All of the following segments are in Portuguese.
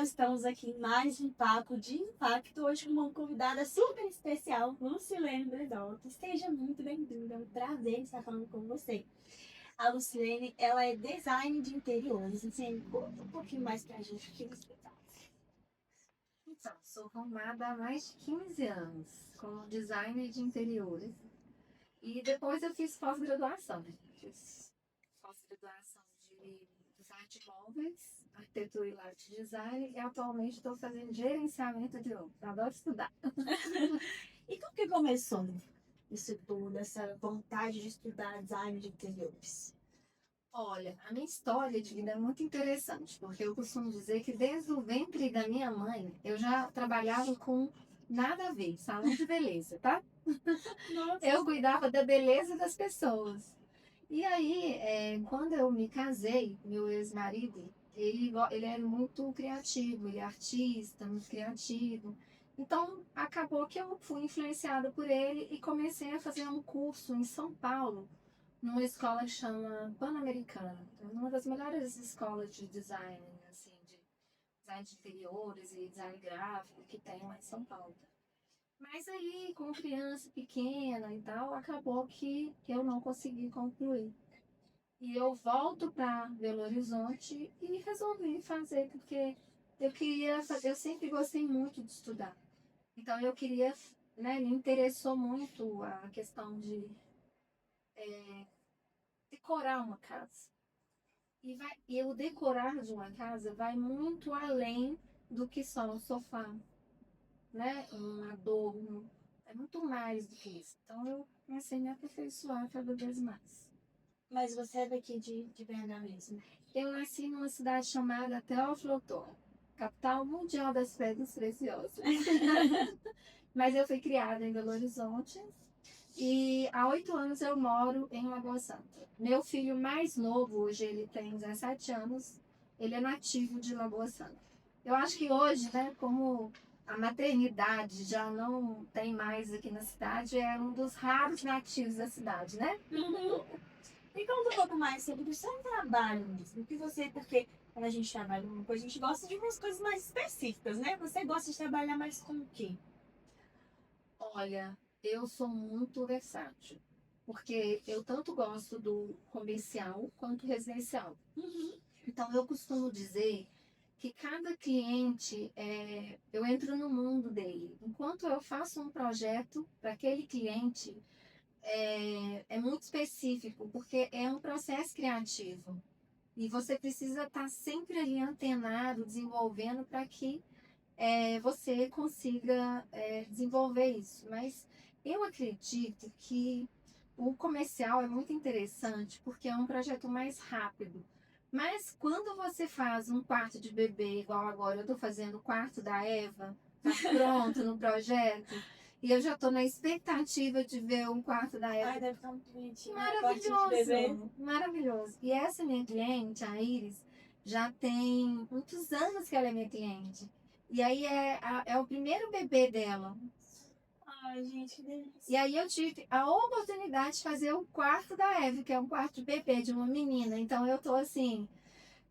nós estamos aqui em mais um papo de impacto, hoje com uma convidada super especial, Lucilene Bredotti. Seja muito bem-vinda, é um prazer estar falando com você. A Lucilene, ela é design de interiores. Assim, conta um pouquinho mais pra gente o que você faz. Então, sou formada há mais de 15 anos como designer de interiores. E depois eu fiz pós-graduação, né? Fiz pós-graduação de design de móveis, arquitetura e layout design. E atualmente estou fazendo gerenciamento de obras. Adoro estudar. E como que começou isso tudo, essa vontade de estudar design de interiores? Olha, a minha história de vida é muito interessante, porque eu costumo dizer que desde o ventre da minha mãe eu já trabalhava com nada a ver, salão de beleza, tá? Nossa, Eu cuidava da beleza das pessoas. E aí, quando eu me casei, meu ex-marido, ele era muito criativo, ele é artista, muito criativo. Então, acabou que eu fui influenciada por ele e comecei a fazer um curso em São Paulo, numa escola que chama Pan-Americana. É uma das melhores escolas de design, assim, de design de interiores e design gráfico que tem lá em São Paulo. Mas aí, com criança pequena e tal, acabou que eu não consegui concluir. E eu volto para Belo Horizonte e resolvi fazer, porque eu queria fazer, eu sempre gostei muito de estudar. Então eu queria, né, me interessou muito a questão de decorar uma casa. E o decorar de uma casa vai muito além do que só um sofá, né? Um adorno. É muito mais do que isso. Então eu comecei a me aperfeiçoar cada vez mais. mas você é daqui de BH mesmo. Eu nasci numa cidade chamada Teófilo Otoni, capital mundial das pedras preciosas. Mas eu fui criada em Belo Horizonte e há 8 anos eu moro em Lagoa Santa. Meu filho mais novo, hoje ele tem 17 anos, ele é nativo de Lagoa Santa. Eu acho que hoje, né, como a maternidade já não tem mais aqui na cidade, é um dos raros nativos da cidade, né? Uhum. Me conta um pouco mais sobre o seu trabalho mesmo. O que você, porque quando a gente trabalha uma coisa, a gente gosta de umas coisas mais específicas, né? Você gosta de trabalhar mais com o quê? Olha, eu sou muito versátil, porque eu tanto gosto do comercial quanto residencial. Uhum. Então, eu costumo dizer que cada cliente, eu entro no mundo dele. Enquanto eu faço um projeto para aquele cliente, é muito específico, porque é um processo criativo. E você precisa estar sempre ali antenado, desenvolvendo para que você consiga desenvolver isso. Mas eu acredito que o comercial é muito interessante porque é um projeto mais rápido. Mas quando você faz um quarto de bebê, igual agora eu estou fazendo o quarto da Eva, tá pronto no projeto, e eu já estou na expectativa de ver um quarto da Ai, Eva deve ficar muito bonitinho, né? Quartinho de bebê. maravilhoso, maravilhoso. E essa minha cliente, a Iris, já tem muitos anos que ela é minha cliente. E aí é o primeiro bebê dela. Ai, gente, que E delícia. aí eu tive a oportunidade de fazer o quarto da Eve, que é um quarto de bebê de uma menina. Então eu tô assim.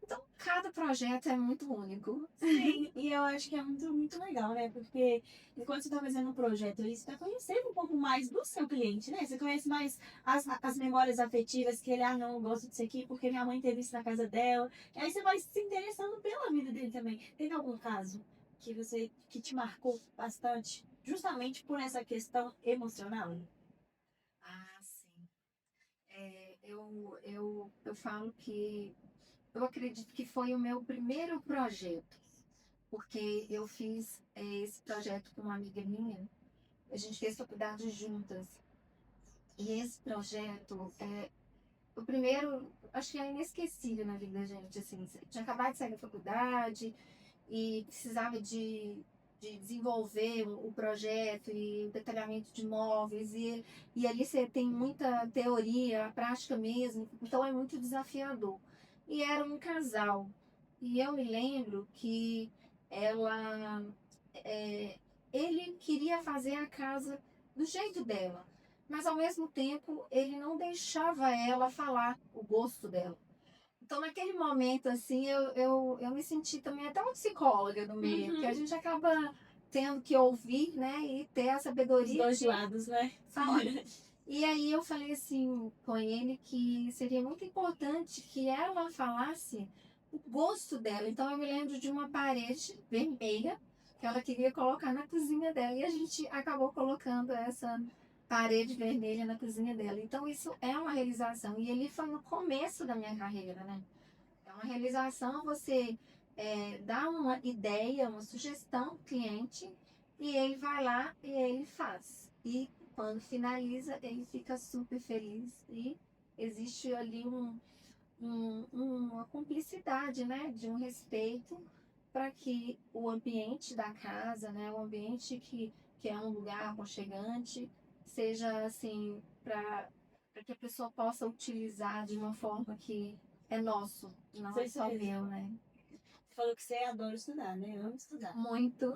Então cada projeto é muito único. Sim, e eu acho que é muito, muito legal, né? Porque enquanto você está fazendo um projeto, você está conhecendo um pouco mais do seu cliente, né? Você conhece mais as memórias afetivas que ele, ah, não, eu gosto disso aqui porque minha mãe teve isso na casa dela. E aí você vai se interessando pela vida dele também. Teve algum caso que te marcou bastante, justamente por essa questão emocional? Ah, sim. Eu falo que eu acredito que foi o meu primeiro projeto, porque eu fiz esse projeto com uma amiga minha. A gente fez faculdade juntas. E esse projeto, o primeiro, acho que é inesquecível na vida da gente, assim, tinha acabado de sair da faculdade e precisava de desenvolver o projeto e o detalhamento de móveis e ali você tem muita teoria, a prática mesmo, então é muito desafiador. E era um casal, e eu me lembro que ela, é, ele queria fazer a casa do jeito dela, mas ao mesmo tempo ele não deixava ela falar o gosto dela. Então, naquele momento, assim, eu me senti também até uma psicóloga no meio, porque a gente acaba tendo que ouvir, né, e ter a Os sabedoria dois de lados, né? falar. E aí eu falei assim com ele que seria muito importante que ela falasse o gosto dela. Então eu me lembro de uma parede vermelha que ela queria colocar na cozinha dela e a gente acabou colocando essa parede vermelha na cozinha dela. Então isso é uma realização e ele foi no começo da minha carreira, né? É uma realização você dar uma ideia, uma sugestão ao cliente e ele vai lá e ele faz. E quando finaliza, ele fica super feliz e existe ali uma cumplicidade, né? De um respeito para que o ambiente da casa, né? O ambiente que é um lugar aconchegante, seja assim, para que a pessoa possa utilizar de uma forma que é nosso, não é só Certeza. meu, né? Você falou que você adora estudar, né? Eu amo estudar. Muito.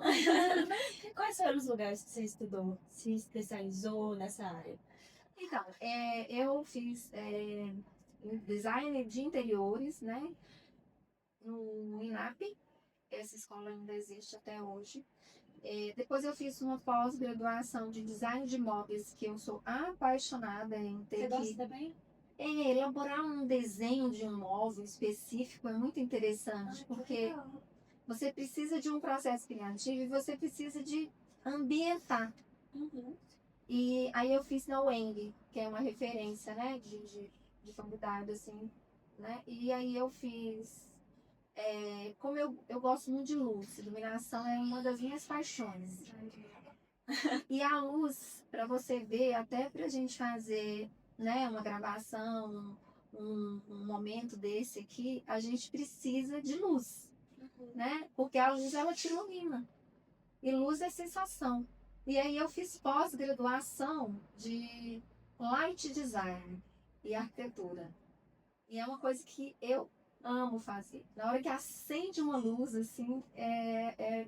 Quais foram os lugares que você estudou? Se especializou nessa área? Então, eu fiz design de interiores, né? No INAP. Essa escola ainda existe até hoje. Depois eu fiz uma pós-graduação de design de móveis, que eu sou apaixonada em Você ter gosta que também? elaborar um desenho de um móvel específico é muito interessante, porque você precisa de um processo criativo e você precisa de ambientar. Uhum. E aí eu fiz na UENG, que é uma referência, né, de faculdade, assim, né? E aí eu fiz, como eu gosto muito de luz, iluminação é uma das minhas paixões. E a luz, para você ver, até para a gente fazer, né, uma gravação, um momento desse aqui, a gente precisa de luz, né? Porque a luz, ela te ilumina. E luz é sensação. E aí eu fiz pós-graduação de light design e arquitetura. E é uma coisa que eu amo fazer. Na hora que acende uma luz, assim,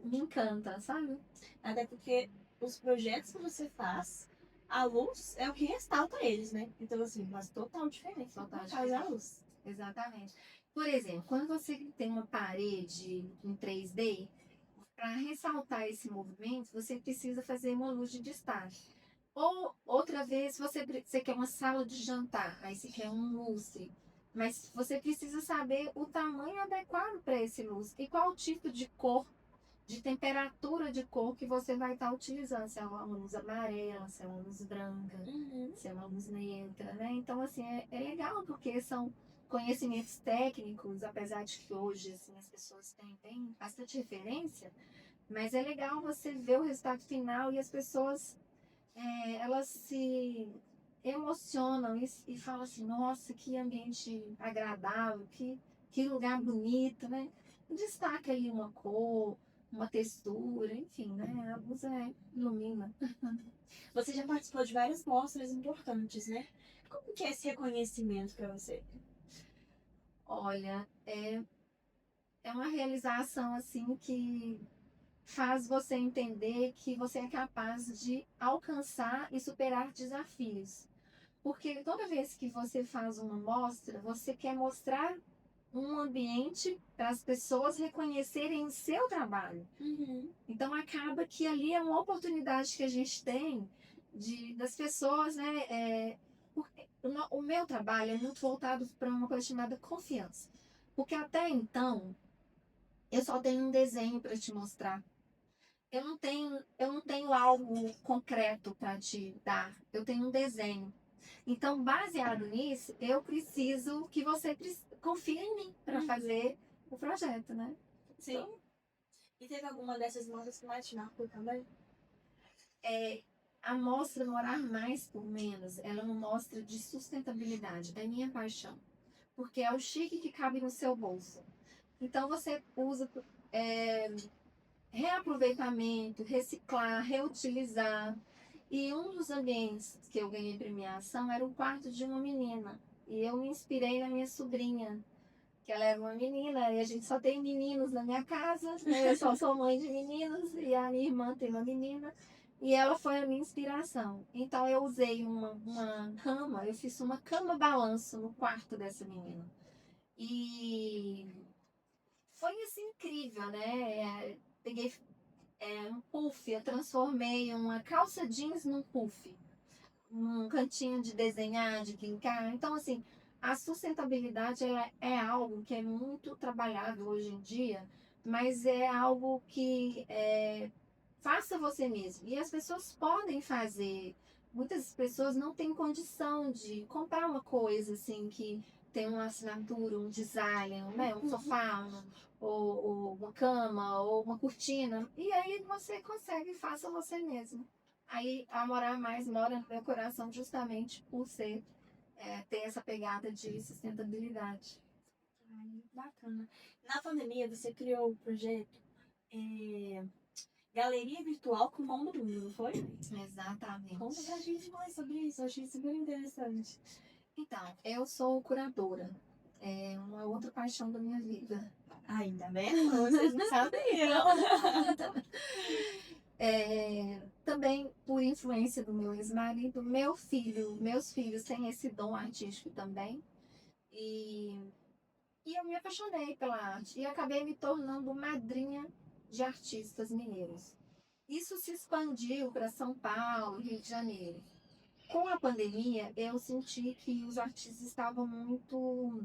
me encanta, sabe? Até porque os projetos que você faz, a luz é o que ressalta eles, né? Então, assim, faz total diferença. Total No caso, é a luz. Exatamente. Por exemplo, quando você tem uma parede em 3D, para ressaltar esse movimento, você precisa fazer uma luz de destaque. Ou outra vez você quer uma sala de jantar, aí você quer um lustre. Mas você precisa saber o tamanho adequado para esse lustre e qual tipo de cor, de temperatura de cor que você vai estar utilizando. Se é uma luz amarela, se é uma luz branca, Uhum. se é uma luz neutra, né? Então, assim, é legal porque são conhecimentos técnicos, apesar de que hoje, assim, as pessoas têm bastante referência, mas é legal você ver o resultado final e as pessoas, elas se emocionam e falam assim, nossa, que ambiente agradável, que lugar bonito, né? Destaca aí uma cor, uma textura, enfim, né? A luz ilumina. Você já participou de várias mostras importantes, né? Como que é esse reconhecimento para você? Olha, é uma realização assim que faz você entender que você é capaz de alcançar e superar desafios. Porque toda vez que você faz uma mostra, você quer mostrar um ambiente para as pessoas reconhecerem o seu trabalho. Uhum. Então acaba que ali é uma oportunidade que a gente tem das pessoas, né? Porque o meu trabalho é muito voltado para uma coisa chamada confiança. Porque até então eu só tenho um desenho para te mostrar. Eu não tenho algo concreto para te dar. Eu tenho um desenho. Então, baseado nisso, eu preciso que você confie em mim para fazer o projeto, né? Sim. E teve alguma dessas mostras que mais te marcou também? A mostra Morar Mais por Menos, ela é uma mostra de sustentabilidade, é minha paixão. Porque é o chique que cabe no seu bolso. Então, você usa reaproveitamento, reciclar, reutilizar. E um dos ambientes que eu ganhei premiação era o quarto de uma menina. E eu me inspirei na minha sobrinha, que ela era uma menina, e a gente só tem meninos na minha casa, né? Eu só sou mãe de meninos, e a minha irmã tem uma menina, e ela foi a minha inspiração. Então eu usei uma cama, eu fiz uma cama balanço no quarto dessa menina. E foi assim incrível, né? Peguei um puff, eu transformei uma calça jeans num puff, um cantinho de desenhar, de brincar. Então, assim, a sustentabilidade é algo que é muito trabalhado hoje em dia, mas é algo que faça você mesmo. E as pessoas podem fazer. Muitas pessoas não têm condição de comprar uma coisa assim que tem uma assinatura, um design, né? Um sofá, ou uma cama, ou uma cortina. E aí você consegue, faça você mesmo. Aí a Morar Mais mora no meu coração justamente por ter essa pegada de sustentabilidade. Ai, bacana. Na pandemia, você criou o projeto é, Galeria Virtual com Mão do Mundo, não foi? Exatamente. Conta pra gente mais sobre isso, eu achei super interessante. Então, eu sou curadora. É uma outra paixão da minha vida. Ainda bem, vocês não sabiam. Também por influência do meu ex-marido, meus filhos têm esse dom artístico também. E, e eu me apaixonei pela arte e acabei me tornando madrinha de artistas mineiros. Isso se expandiu para São Paulo, Rio de Janeiro. Com a pandemia, eu senti que os artistas estavam muito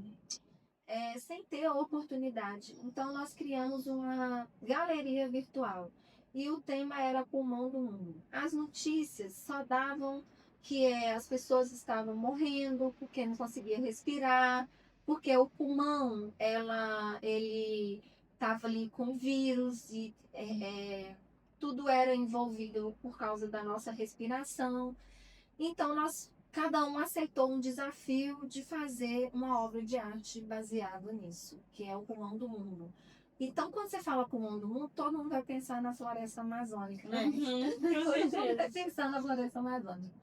sem ter a oportunidade. Então, nós criamos uma galeria virtual e o tema era Pulmão do Mundo. As notícias só davam que as pessoas estavam morrendo porque não conseguia respirar, porque o pulmão ele estava ali com vírus e tudo era envolvido por causa da nossa respiração. Então, cada um aceitou um desafio de fazer uma obra de arte baseado nisso, que é o Pulmão do Mundo. Então, quando você fala Pulmão do Mundo, todo mundo vai pensar na floresta amazônica, né? Todo mundo vai pensar na floresta amazônica.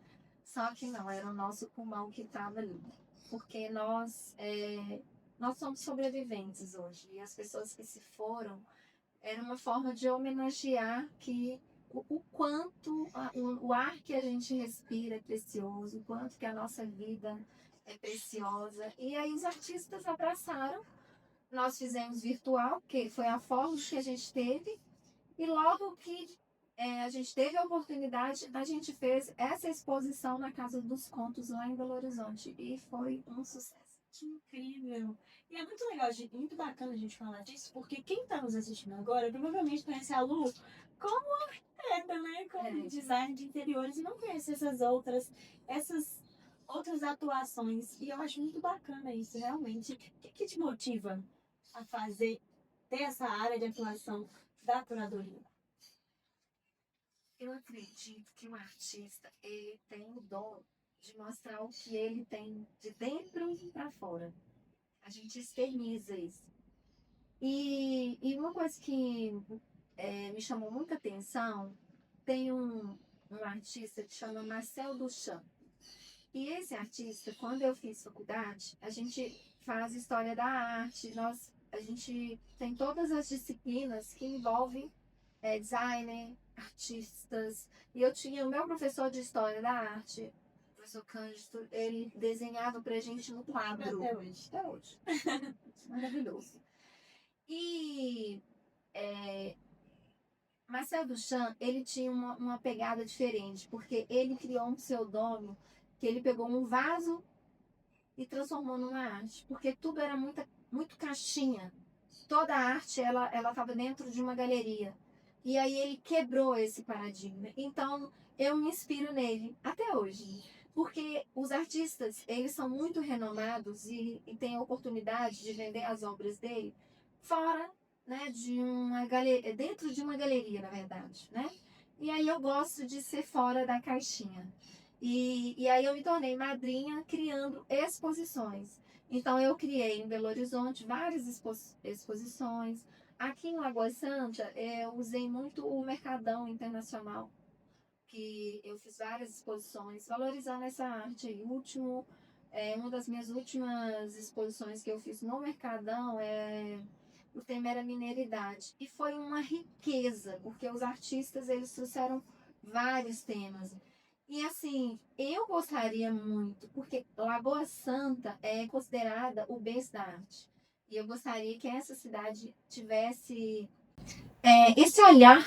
Só que não, era o nosso pulmão que estava ali. Porque nós somos sobreviventes hoje. E as pessoas que se foram, era uma forma de homenagear que o quanto o ar que a gente respira é precioso, o quanto que a nossa vida é preciosa. E aí os artistas abraçaram, nós fizemos virtual, que foi a forma que a gente teve, e logo que a gente teve a oportunidade, a gente fez essa exposição na Casa dos Contos lá em Belo Horizonte, e foi um sucesso. Que incrível! E é muito legal, muito bacana a gente falar disso, porque quem está nos assistindo agora provavelmente conhece a Lu como arquiteta, né? Como design de interiores e não conhece essas outras atuações. E eu acho muito bacana isso, realmente. O que te motiva a ter essa área de atuação da curadoria? Eu acredito que o artista ele tem o dom de mostrar o que ele tem de dentro para fora. A gente externiza isso. E uma coisa que me chamou muita atenção, tem um artista que chama Marcel Duchamp. E esse artista, quando eu fiz faculdade, a gente faz história da arte, a gente tem todas as disciplinas que envolvem designer, artistas. E eu tinha o meu professor de história da arte, o professor Cândido, ele desenhava pra gente no quadro. Até hoje. Até hoje. Maravilhoso. E Marcel Duchamp, ele tinha uma pegada diferente, porque ele criou um pseudônimo que ele pegou um vaso e transformou numa arte, porque tudo era muito caixinha. Toda a arte, ela estava dentro de uma galeria. E aí ele quebrou esse paradigma. Então, eu me inspiro nele até hoje. Porque os artistas, eles são muito renomados e têm a oportunidade de vender as obras dele fora, né, de uma galeria, dentro de uma galeria, na verdade, né? E aí eu gosto de ser fora da caixinha. E aí eu me tornei madrinha criando exposições. Então eu criei em Belo Horizonte várias exposições. Aqui em Lagoa Santa, eu usei muito o Mercadão Internacional, que eu fiz várias exposições valorizando essa arte aí. Uma das minhas últimas exposições que eu fiz no Mercadão o tema era mineiridade. E foi uma riqueza, porque os artistas eles trouxeram vários temas. E assim, eu gostaria muito, porque Lagoa Santa é considerada o berço da arte. E eu gostaria que essa cidade tivesse esse olhar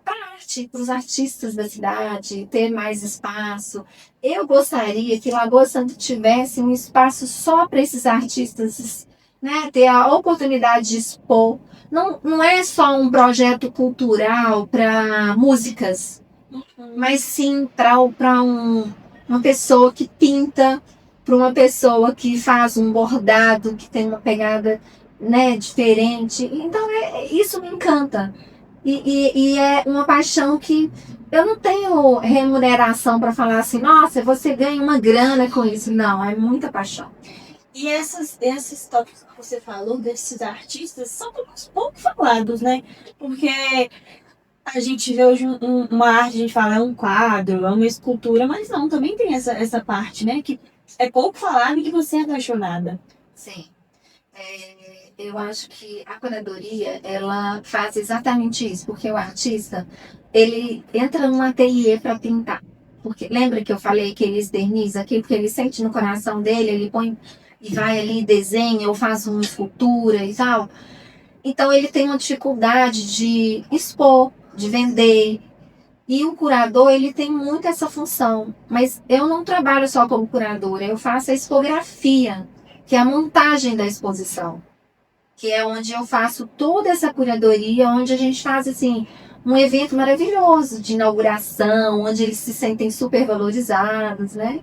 para a arte, para os artistas da cidade, ter mais espaço. Eu gostaria que Lagoa Santa tivesse um espaço só para esses artistas, né? Ter a oportunidade de expor. Não, não é só um projeto cultural para músicas, mas sim para uma pessoa que pinta, para uma pessoa que faz um bordado, que tem uma pegada, né, diferente. Então, isso me encanta. E é uma paixão que eu não tenho remuneração para falar assim, nossa, você ganha uma grana com isso. Não, é muita paixão. E esses tópicos que você falou, desses artistas, são pouco falados, né? Porque a gente vê hoje uma arte, a gente fala, é um quadro, é uma escultura, mas não, também tem essa parte, né? Que é pouco falado e que você é apaixonada. Sim. Eu acho que a curadoria, ela faz exatamente isso, porque o artista, ele entra num ateliê para pintar. Porque lembra que eu falei que ele externiza aquilo que ele sente no coração dele, ele põe e vai ali, desenha ou faz uma escultura e tal. Então ele tem uma dificuldade de expor, de vender. E o curador, ele tem muito essa função. Mas eu não trabalho só como curadora, eu faço a expografia, que é a montagem da exposição. Que é onde eu faço toda essa curadoria, onde a gente faz assim um evento maravilhoso de inauguração, onde eles se sentem super valorizados, né?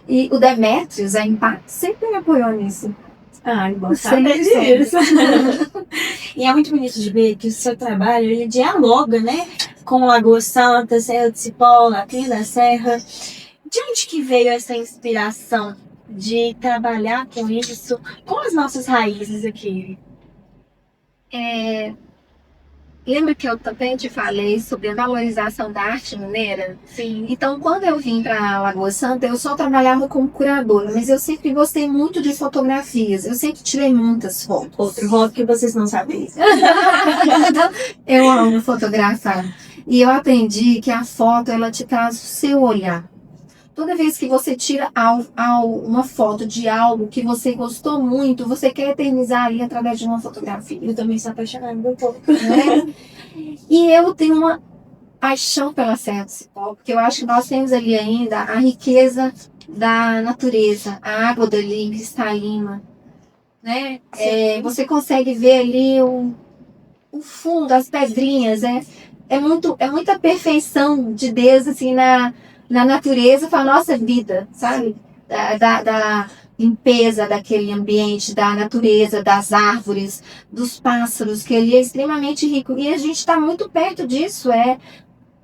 E o Demetrius, a Impact, sempre me apoiou nisso. Ai, bom saber disso. E é muito bonito de ver que o seu trabalho, ele dialoga, né? Com Lagoa Santa, Serra de Cipó, Lapinha da Serra. De onde que veio essa inspiração de trabalhar com isso, com as nossas raízes aqui? Lembra que eu também te falei sobre a valorização da arte mineira? Sim. Então, quando eu vim para Lagoa Santa, eu só trabalhava como curadora, mas eu sempre gostei muito de fotografias. Eu sempre tirei muitas fotos. Outro hobby que vocês não sabem. Eu amo fotografar. E eu aprendi que a foto, ela te traz o seu olhar. Toda vez que você tira uma foto de algo que você gostou muito, você quer eternizar ali através de uma fotografia. Eu também sou apaixonada por foto. Né? E eu tenho uma paixão pela Serra do Cipó, porque eu acho que nós temos ali ainda a riqueza da natureza, a água dali cristalina, né? Você consegue ver ali o fundo, as pedrinhas, é muita perfeição de Deus assim na natureza para a nossa vida, sabe? Da limpeza daquele ambiente, da natureza, das árvores, dos pássaros, que ali é extremamente rico. E a gente está muito perto disso,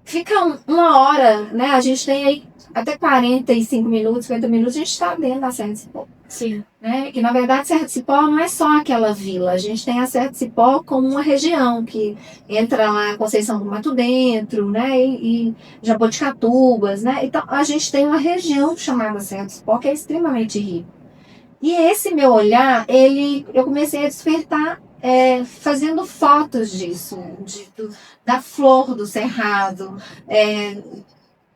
fica uma hora, né? A gente tem aí até 45 minutos, 50 minutos, a gente está dentro da Serra de Cipó. Sim. Né? Que na verdade Serra de Cipó não é só aquela vila, a gente tem a Serra de Cipó como uma região que entra lá Conceição do Mato Dentro, né? E Jaboticatubas, né? Então a gente tem uma região chamada Serra de Cipó que é extremamente rica. E esse meu olhar, eu comecei a despertar fazendo fotos disso, da flor do cerrado,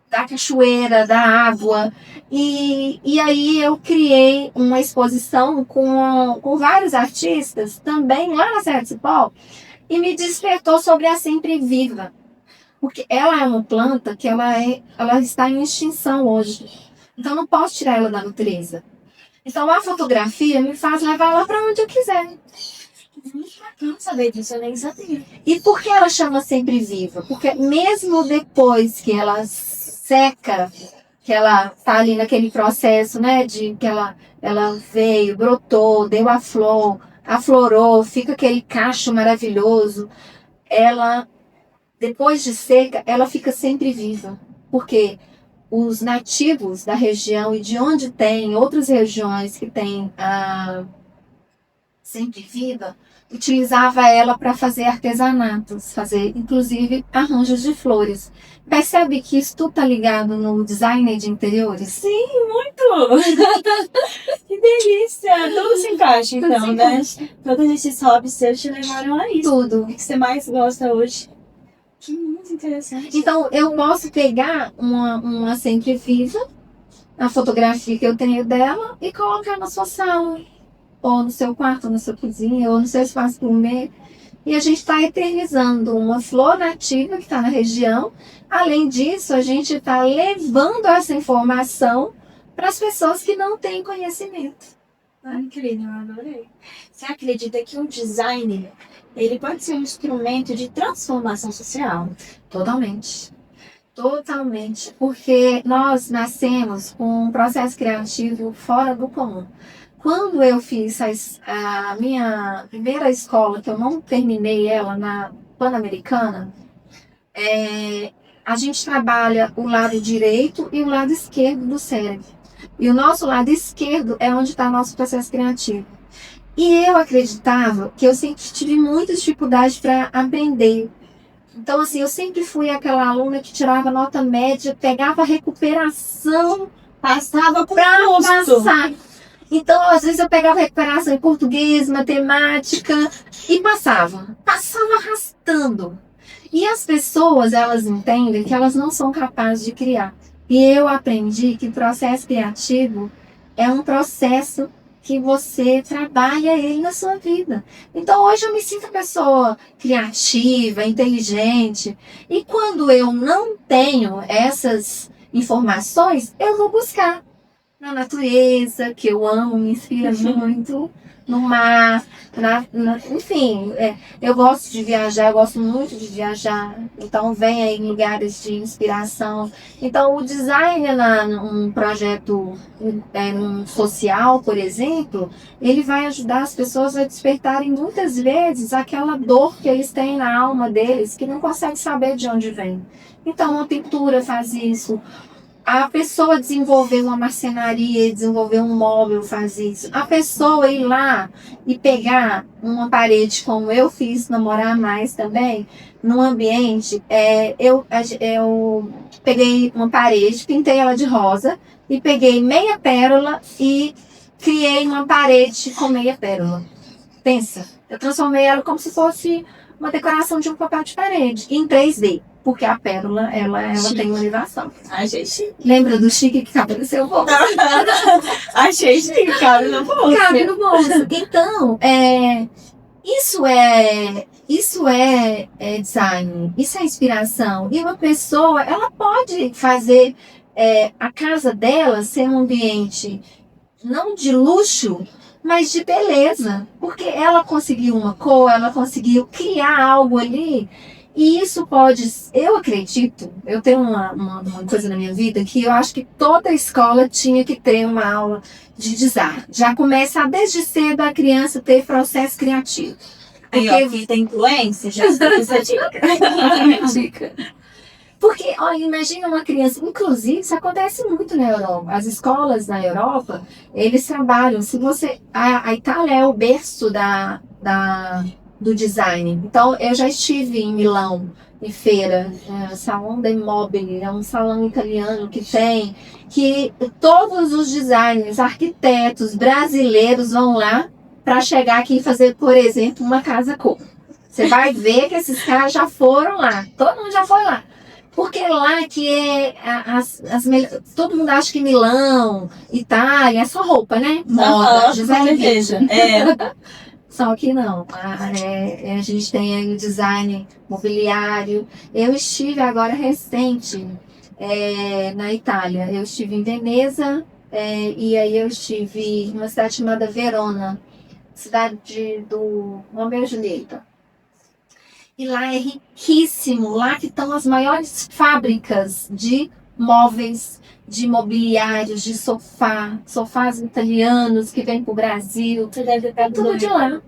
da cachoeira, da água. E aí eu criei uma exposição com vários artistas, também lá na Serra de Cipó, e me despertou sobre a sempre viva. Porque ela é uma planta que ela está em extinção hoje. Então não posso tirar ela da natureza. Então a fotografia me faz levar ela para onde eu quiser. Não saber disso, eu nem sabia. E por que ela chama sempre viva? Porque mesmo depois que ela seca, que ela tá ali naquele processo, né, de que ela veio, brotou, deu a flor, aflorou, fica aquele cacho maravilhoso, ela, depois de seca, ela fica sempre viva. Porque os nativos da região e de onde tem outras regiões que tem a sempre viva, utilizava ela para fazer artesanatos, fazer inclusive arranjos de flores. Percebe que isso tudo está ligado no design de interiores? Sim, muito! Que delícia! Tudo se encaixa, então, Tudo se né? encaixa. Todos esses hobbies seus te levaram a isso. Tudo. O que você mais gosta hoje? Que muito interessante. Então, eu posso pegar uma sempre viva, a fotografia que eu tenho dela, e colocar na sua sala. ou no seu quarto, ou na sua cozinha, ou no seu espaço gourmet. E a gente está eternizando uma flor nativa que está na região. Além disso, a gente está levando essa informação para as pessoas que não têm conhecimento. Incrível, eu adorei. Você acredita que o design, ele pode ser um instrumento de transformação social? Totalmente. Totalmente. Porque nós nascemos com um processo criativo fora do comum. Quando eu fiz a minha primeira escola, que eu não terminei ela na Pan-Americana, a gente trabalha o lado direito e o lado esquerdo do cérebro. E o nosso lado esquerdo é onde está nosso processo criativo. E eu acreditava que eu sempre tive muita dificuldade para aprender. Então, assim, eu sempre fui aquela aluna que tirava nota média, pegava recuperação, Passava por para custo. passar. Então, às vezes eu pegava recuperação em português, matemática e passava. Passava arrastando. E as pessoas, elas entendem que elas não são capazes de criar. E eu aprendi que o processo criativo é um processo que você trabalha ele na sua vida. Então, hoje eu me sinto uma pessoa criativa, inteligente. E quando eu não tenho essas informações, eu vou buscar na natureza, que eu amo, me inspira muito, no mar, enfim, eu gosto de viajar, eu gosto muito de viajar, então vem aí em lugares de inspiração. Então o design num projeto num social, por exemplo, ele vai ajudar as pessoas a despertarem muitas vezes aquela dor que eles têm na alma deles, que não conseguem saber de onde vem. Então uma pintura faz isso. A pessoa desenvolver uma marcenaria, desenvolver um móvel, faz isso. A pessoa ir lá e pegar uma parede, como eu fiz, namorar mais também, num ambiente, eu peguei uma parede, pintei ela de rosa, e peguei meia pérola e criei uma parede com meia pérola. Pensa, eu transformei ela como se fosse uma decoração de um papel de parede, em 3D. Porque a pérola, ela tem uma animação. Achei chique. Lembra do chique que cabe no seu bolso? Achei chique, cabe no bolso. Cabe no bolso. Então, isso é design, isso é inspiração. E uma pessoa, ela pode fazer a casa dela ser um ambiente não de luxo, mas de beleza. Porque ela conseguiu uma cor, ela conseguiu criar algo ali. E isso pode, eu acredito, eu tenho uma coisa na minha vida que eu acho que toda escola tinha que ter uma aula de design. Já começa desde cedo a criança ter processo criativo. Aí, ó, aqui tem influência, já está essa dica. Porque, olha, imagina uma criança, inclusive, isso acontece muito na Europa. As escolas na Europa, eles trabalham, a Itália é o berço do design. Então, eu já estive em Milão, em feira, Salão dei Mobili, é um salão italiano que todos os designers, arquitetos brasileiros vão lá para chegar aqui e fazer, por exemplo, uma casa cor. Você vai ver que esses caras já foram lá, todo mundo já foi lá. Porque lá que todo mundo acha que Milão, Itália, é só roupa, né? Moda, design. Só que não, a gente tem aí o design mobiliário. Eu estive agora recente na Itália. Eu estive em Veneza e aí eu estive em uma cidade chamada Verona, cidade do Romeo e Julieta. E lá é riquíssimo, lá que estão as maiores fábricas de móveis, de mobiliários, de sofás italianos que vêm para o Brasil. Você deve ter tudo de lá.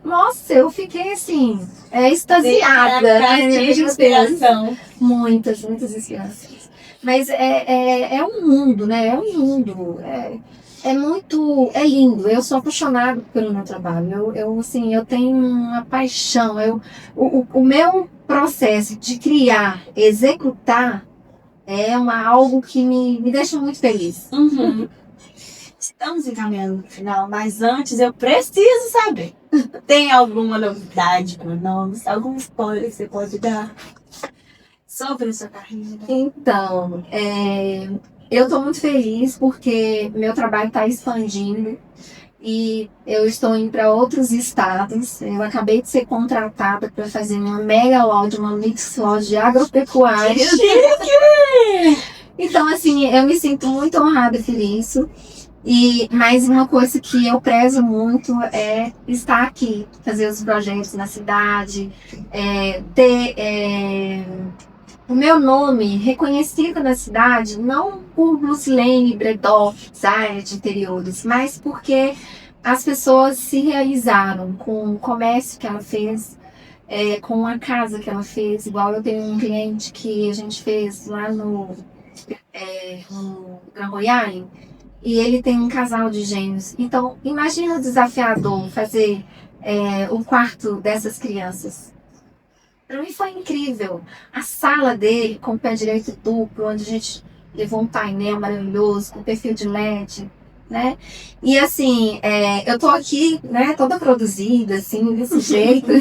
Nossa, eu fiquei assim, extasiada. Inspiração. Muitas inspirações. Mas é um mundo, né? É um mundo. É lindo. Eu sou apaixonada pelo meu trabalho. Eu tenho uma paixão. O meu processo de criar, executar, algo que me deixa muito feliz. Uhum. Estamos encaminhando no final, mas antes eu preciso saber. Tem alguma novidade para nós? Algum spoiler que você pode dar sobre a sua carreira? Então, eu estou muito feliz porque meu trabalho está expandindo. e eu estou indo para outros estados. Eu acabei de ser contratada para fazer uma mega loja, uma mix loja de agropecuária. Então, assim, eu me sinto muito honrada por isso. E mais uma coisa que eu prezo muito é estar aqui, fazer os projetos na cidade, ter o meu nome reconhecido na cidade, não por Lucilene Bredó, área de interiores, mas porque as pessoas se realizaram com o comércio que ela fez, com a casa que ela fez. Igual eu tenho um cliente que a gente fez lá no Grand Royale, e ele tem um casal de gêmeos. Então, imagina o desafiador fazer o quarto dessas crianças. Para mim foi incrível. A sala dele, com o pé direito duplo, onde a gente levou um painel maravilhoso, com perfil de LED, né? E assim, eu tô aqui, né, toda produzida, assim, desse jeito,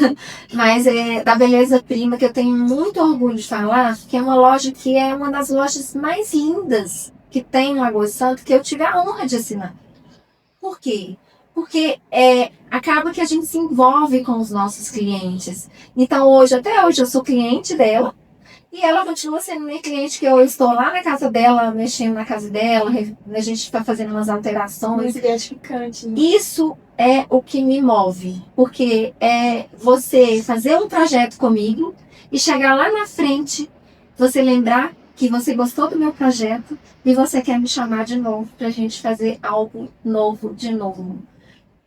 mas é da Beleza Prima, que eu tenho muito orgulho de falar, que é uma loja que é uma das lojas mais lindas que tem no Lagoa Santa, que eu tive a honra de assinar. Por quê? Porque acaba que a gente se envolve com os nossos clientes. Então, até hoje, eu sou cliente dela. E ela continua sendo minha cliente, que eu estou lá na casa dela, mexendo na casa dela, a gente está fazendo umas alterações. Muito gratificante, né? Isso é o que me move. Porque é você fazer um projeto comigo e chegar lá na frente, você lembrar que você gostou do meu projeto e você quer me chamar de novo para a gente fazer algo novo de novo.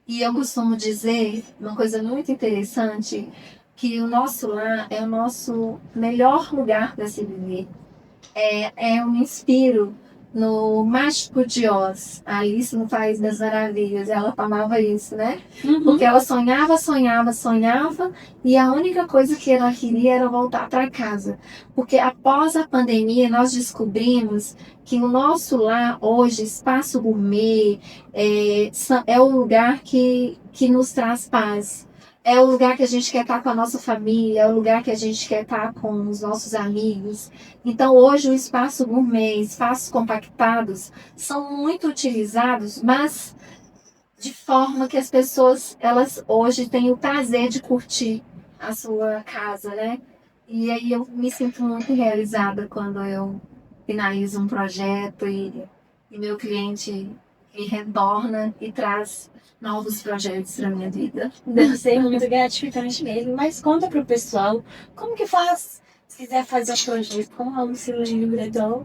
E eu costumo dizer uma coisa muito interessante, que o nosso lar é o nosso melhor lugar para se viver. Eu me inspiro no Mágico de Oz, a Alice no País das Maravilhas. Ela falava isso, né? Porque ela sonhava, e a única coisa que ela queria era voltar para casa. Porque após a pandemia, nós descobrimos que o nosso lar hoje, Espaço Gourmet, é o lugar que nos traz paz. É o lugar que a gente quer estar com a nossa família, é o lugar que a gente quer estar com os nossos amigos. Então, hoje, o espaço gourmet, espaços compactados, são muito utilizados, mas de forma que as pessoas, elas hoje têm o prazer de curtir a sua casa, né? E aí eu me sinto muito realizada quando eu finalizo um projeto e meu cliente me retorna e traz novos projetos para minha vida. Deve ser muito gratificante mesmo. Mas conta pro pessoal, como que faz? Se quiser fazer um projeto com a Lucilene Bredó,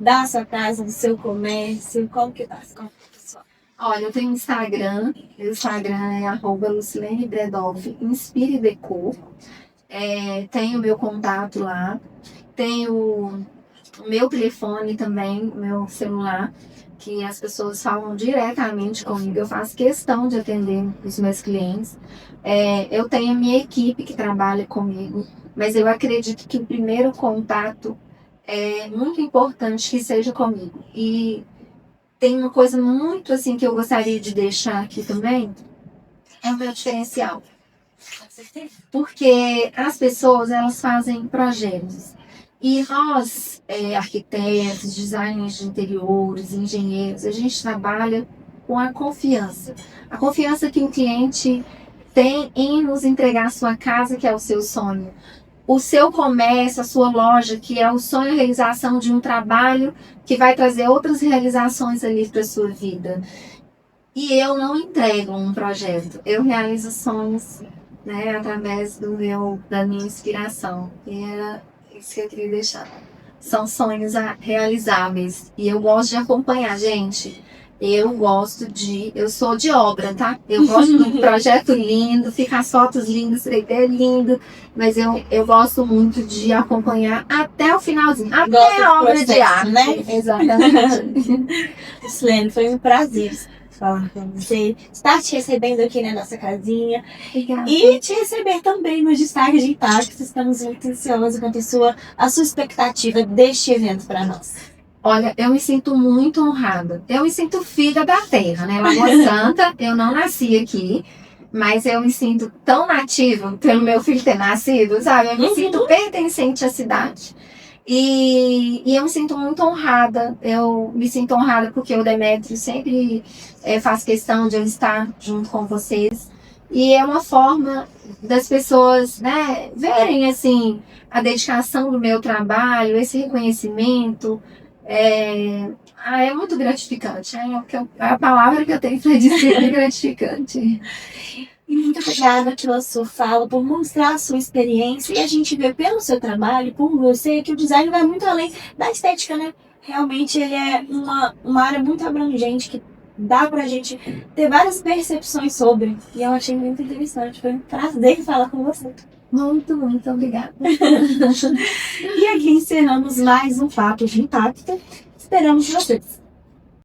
da sua casa, do seu comércio, como que faz? Conta pro pessoal. Olha, eu tenho um Instagram, meu Instagram é @Lucilene Bredó, Inspire Decor. Tenho meu contato lá, tenho o meu telefone também, meu celular, que as pessoas falam diretamente comigo. Eu faço questão de atender os meus clientes. Eu tenho a minha equipe que trabalha comigo, mas eu acredito que o primeiro contato é muito importante que seja comigo. E tem uma coisa muito assim que eu gostaria de deixar aqui também, é o meu diferencial. Com certeza. Porque as pessoas, elas fazem projetos. E nós, arquitetos, designers de interiores, engenheiros, a gente trabalha com a confiança. A confiança que o cliente tem em nos entregar a sua casa, que é o seu sonho. O seu comércio, a sua loja, que é o sonho e realização de um trabalho que vai trazer outras realizações ali para a sua vida. E eu não entrego um projeto, eu realizo sonhos, né, através da minha inspiração. E era isso que eu queria deixar. São sonhos realizáveis. E eu gosto de acompanhar, gente. Eu sou de obra, tá? Eu gosto de um projeto lindo, fica as fotos lindas, 3D lindo, mas eu gosto muito de acompanhar até o finalzinho, até a obra de arte, né? Exatamente. Lucilene, foi um prazer falar com você, estar te recebendo aqui na nossa casinha. Obrigada. E te receber também nos destaques de impacto. Estamos muito ansiosos quanto a sua expectativa deste evento para nós. Olha, eu me sinto muito honrada. Eu me sinto filha da terra, né? Lagoa Santa, eu não nasci aqui, mas eu me sinto tão nativa pelo meu filho ter nascido, sabe? Eu me sinto pertencente à cidade. E eu me sinto muito honrada. Eu me sinto honrada porque o Demétrio sempre faz questão de eu estar junto com vocês. E é uma forma das pessoas, né, verem assim a dedicação do meu trabalho, esse reconhecimento. É muito gratificante. A palavra que eu tenho para dizer é gratificante. E muito obrigada pela sua fala, por mostrar a sua experiência. E a gente vê pelo seu trabalho, por você, que o design vai muito além da estética, né? Realmente ele é uma área muito abrangente que dá pra gente ter várias percepções sobre. E eu achei muito interessante. Foi um prazer falar com você. Muito, muito obrigada. E aqui encerramos mais um Papo de Impacto. Esperamos vocês.